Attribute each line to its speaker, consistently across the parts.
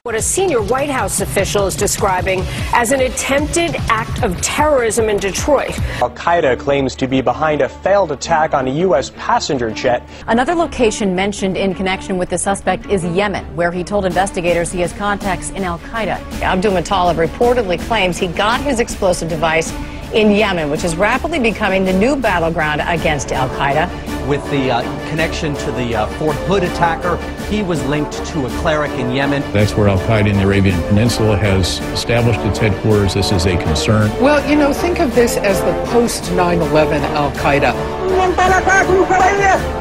Speaker 1: What a senior White House official is describing as an attempted act of terrorism in Detroit.
Speaker 2: Al-Qaeda claims to be behind a failed attack on a U.S. passenger jet.
Speaker 3: Another location mentioned in connection with the suspect is Yemen, where he told investigators he has contacts in Al-Qaeda.
Speaker 4: Abdul Muttalib reportedly claims he got his explosive device in Yemen, which is rapidly becoming the new battleground against Al-Qaeda.
Speaker 5: With the connection to the Fort Hood attacker, he was linked to a cleric in Yemen.
Speaker 6: That's where Al-Qaeda in the Arabian Peninsula has established its headquarters. This is a concern.
Speaker 7: Well, you know, think of this as the post-9/11 Al-Qaeda.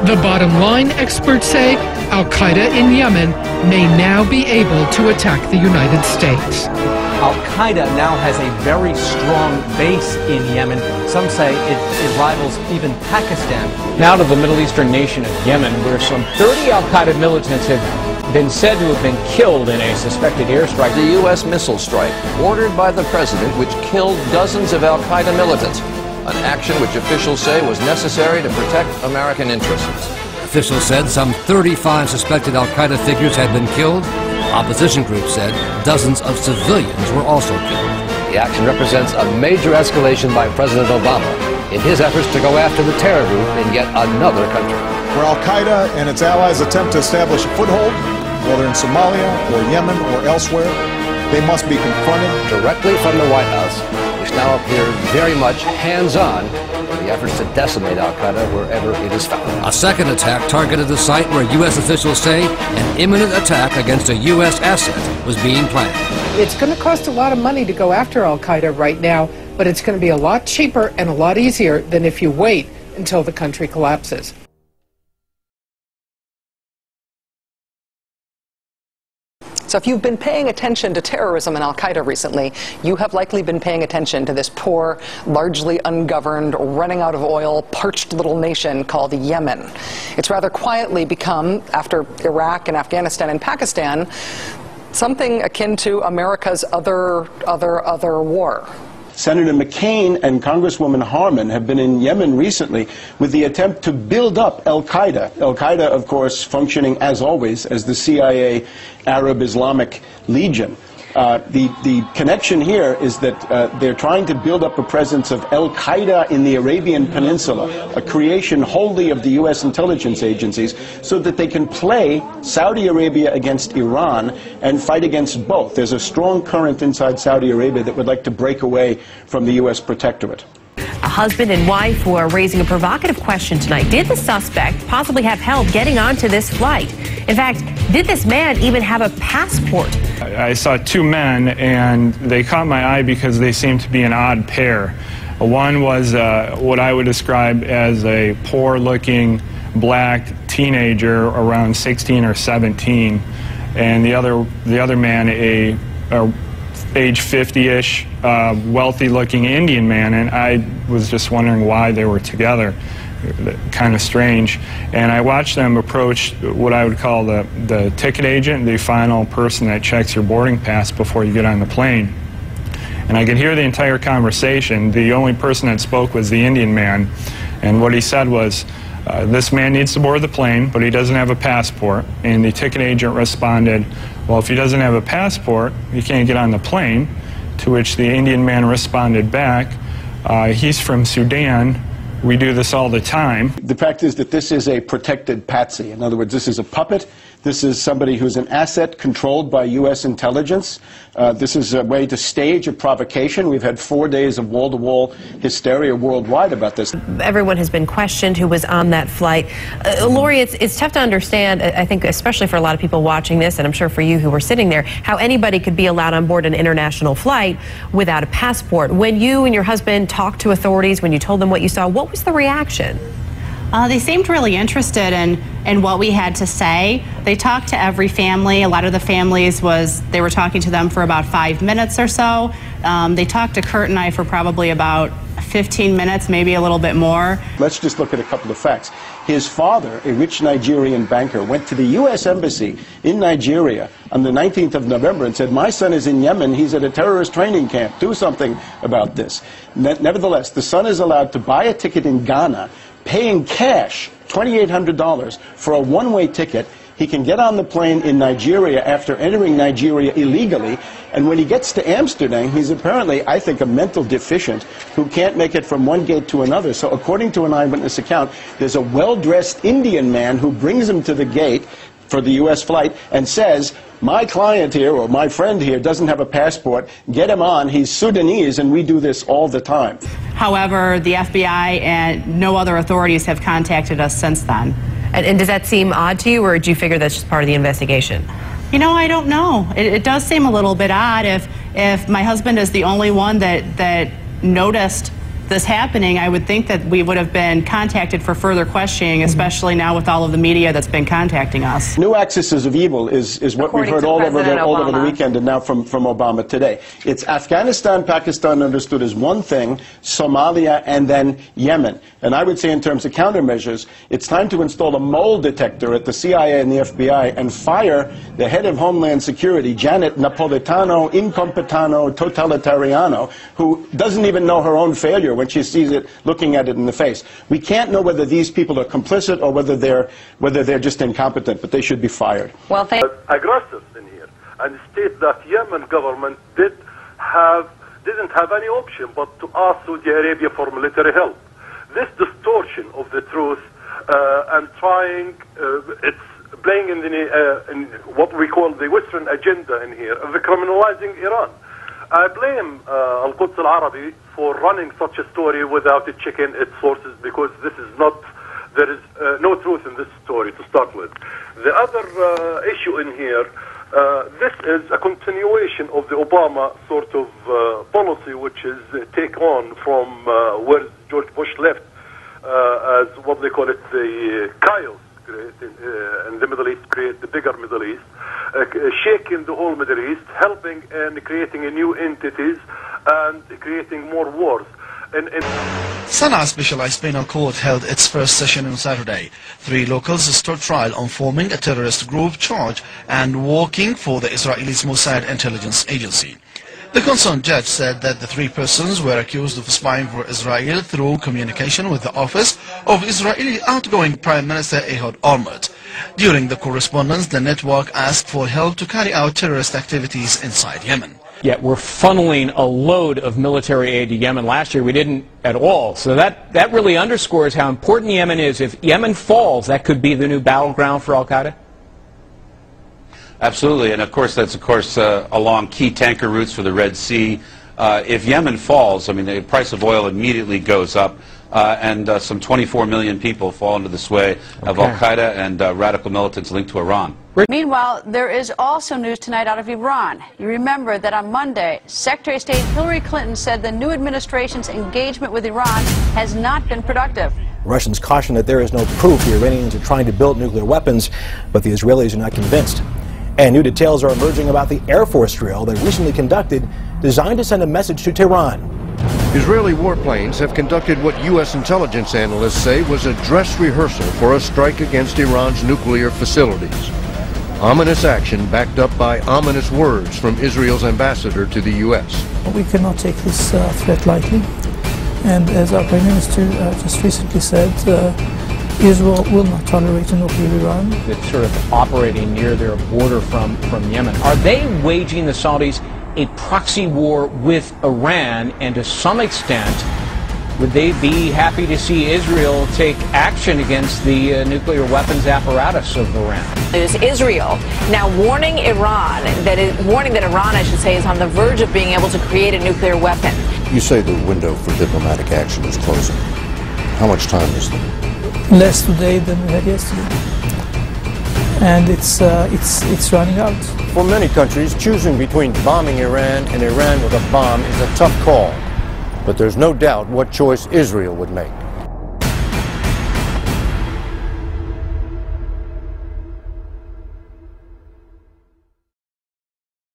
Speaker 8: The bottom line, experts say, Al-Qaeda in Yemen may now be able to attack the United States.
Speaker 5: Al-Qaeda now has a very strong base in Yemen. Some say it rivals even Pakistan.
Speaker 9: Now to the Middle Eastern nation of Yemen, where some 30 Al-Qaeda militants have been said to have been killed in a suspected airstrike.
Speaker 10: The U.S. missile strike ordered by the president, which killed dozens of Al-Qaeda militants, an action which officials say was necessary to protect American interests.
Speaker 11: Officials said some 35 suspected Al-Qaeda figures had been killed. Opposition groups said dozens of civilians were also killed.
Speaker 10: The action represents a major escalation by President Obama in his efforts to go after the terror group in yet another country.
Speaker 12: Where Al-Qaeda and its allies attempt to establish a foothold, whether in Somalia or Yemen or elsewhere, they must be confronted
Speaker 10: directly from the White House, which now appears very much hands-on in the efforts to decimate Al-Qaeda wherever it is found.
Speaker 11: A second attack targeted the site where U.S. officials say an imminent attack against a U.S. asset was being planned.
Speaker 7: It's going to cost a lot of money to go after Al-Qaeda right now, but it's going to be a lot cheaper and a lot easier than if you wait until the country collapses.
Speaker 13: So if you've been paying attention to terrorism and Al-Qaeda recently, you have likely been paying attention to this poor, largely ungoverned, running out of oil, parched little nation called Yemen. It's rather quietly become, after Iraq and Afghanistan and Pakistan, something akin to America's other war.
Speaker 14: Senator McCain and Congresswoman Harman have been in Yemen recently with the attempt to build up Al-Qaeda. Al-Qaeda, of course, functioning, as always, as the CIA Arab Islamic Legion. The connection here is that they're trying to build up a presence of Al-Qaeda in the Arabian Peninsula, a creation wholly of the U.S. intelligence agencies, so that they can play Saudi Arabia against Iran and fight against both. There's a strong current inside Saudi Arabia that would like to break away from the U.S. protectorate.
Speaker 1: A husband and wife who are raising a provocative question tonight. Did the suspect possibly have help getting onto this flight? In fact, did this man even have a passport?
Speaker 15: I saw two men, and they caught my eye because they seemed to be an odd pair. One was what I would describe as a poor-looking black teenager around 16 or 17, and the other man, a age 50-ish, wealthy-looking Indian man, and I was just wondering why they were together. Kind of strange. And I watched them approach what I would call the ticket agent, the final person that checks your boarding pass before you get on the plane. And I could hear the entire conversation. The only person that spoke was the Indian man, and what he said was, this man needs to board the plane, but he doesn't have a passport. And the ticket agent responded, well, if he doesn't have a passport, he can't get on the plane. To which the Indian man responded back, he's from Sudan. We do this all the time.
Speaker 14: The fact is that this is a protected patsy. In other words, this is a puppet. This is somebody who's an asset controlled by U.S. intelligence. This is a way to stage a provocation. We've had 4 days of wall-to-wall hysteria worldwide about this.
Speaker 1: Everyone has been questioned who was on that flight. Lori, it's tough to understand, I think, especially for a lot of people watching this, and I'm sure for you who were sitting there, how anybody could be allowed on board an international flight without a passport. When you and your husband talked to authorities, when you told them what you saw, what was the reaction?
Speaker 16: They seemed really interested in what we had to say. They talked to every family. A lot of the families they were talking to them for about 5 minutes or so. They talked to Kurt and I for probably about 15 minutes, maybe a little bit more.
Speaker 14: Let's just look at a couple of facts. His father, a rich Nigerian banker, went to the U.S. Embassy in Nigeria on the 19th of November and said, my son is in Yemen, he's at a terrorist training camp, do something about this. Nevertheless, the son is allowed to buy a ticket in Ghana, paying cash, $2,800, for a one-way ticket, He can get on the plane in Nigeria after entering Nigeria illegally, and when he gets to Amsterdam, he's apparently, I think, a mental deficient who can't make it from one gate to another. So according to an eyewitness account, there's a well-dressed Indian man who brings him to the gate for the U.S. flight and says, my client here, or my friend here, doesn't have a passport, get him on, he's Sudanese, and we do this all the time.
Speaker 16: However, the FBI and no other authorities have contacted us since then.
Speaker 1: And does that seem odd to you, or do you figure that's just part of the investigation?
Speaker 16: You know, I don't know. It does seem a little bit odd if my husband is the only one that noticed this happening. I would think that we would have been contacted for further questioning, especially now with all of the media that's been contacting us.
Speaker 14: New axis of evil is what we've heard all over the weekend and now from Obama today. It's Afghanistan, Pakistan understood as one thing, Somalia, and then Yemen. And I would say in terms of countermeasures, it's time to install a mole detector at the CIA and the FBI and fire the head of Homeland Security, Janet Napolitano, Incompetano, Totalitariano, who doesn't even know her own failure when she sees it, looking at it in the face. We can't know whether these people are complicit or whether they're just incompetent, but they should be fired.
Speaker 17: Well, aggressors in here, and state that Yemen government didn't have any option but to ask Saudi Arabia for military help. This distortion of the truth and trying, it's playing in what we call the Western agenda in here, of criminalizing Iran. I blame Al-Quds Al-Arabi for running such a story without checking its sources, because this is not, there is no truth in this story to start with. The other issue in here, this is a continuation of the Obama sort of policy, which is take on from where George Bush left, as what they call it, the chaos in the Middle East, create the bigger Middle East, shaking the whole Middle East, helping and creating new entities and creating more wars.
Speaker 18: Sana'a Specialized Penal Court held its first session on Saturday. 3 locals stood trial on forming a terrorist group charged and working for the Israelis Mossad intelligence agency. The concerned judge said that the 3 persons were accused of spying for Israel through communication with the office of Israeli outgoing Prime Minister Ehud Olmert. During the correspondence, the network asked for help to carry out terrorist activities inside Yemen.
Speaker 9: Yet we're funneling a load of military aid to Yemen. Last year we didn't at all. So that really underscores how important Yemen is. If Yemen falls, that could be the new battleground for Al-Qaeda?
Speaker 19: Absolutely, and of course that's along key tanker routes for the Red Sea. If Yemen falls, I mean, the price of oil immediately goes up, and some 24 million people fall into the sway of Al-Qaeda and radical militants linked to Iran.
Speaker 20: Meanwhile, there is also news tonight out of Iran. You remember that on Monday, Secretary of State Hillary Clinton said the new administration's engagement with Iran has not been productive.
Speaker 21: Russians caution that there is no proof the Iranians are trying to build nuclear weapons, but the Israelis are not convinced. And new details are emerging about the Air Force drill they recently conducted, designed to send a message to Tehran.
Speaker 22: Israeli warplanes have conducted what U.S. intelligence analysts say was a dress rehearsal for a strike against Iran's nuclear facilities. Ominous action backed up by ominous words from Israel's ambassador to the U.S.
Speaker 23: We cannot take this threat lightly. And as our Prime Minister just recently said, Israel will not tolerate a nuclear Iran.
Speaker 9: It's sort of operating near their border from Yemen. Are they waging, the Saudis, a proxy war with Iran? And to some extent, would they be happy to see Israel take action against the nuclear weapons apparatus of Iran?
Speaker 4: It is Israel now warning Iran, warning that Iran, I should say, is on the verge of being able to create a nuclear weapon.
Speaker 22: You say the window for diplomatic action is closing. How much time is there?
Speaker 23: Less today than we had yesterday. And it's running out.
Speaker 22: For many countries, choosing between bombing Iran and Iran with a bomb is a tough call. But there's no doubt what choice Israel would make.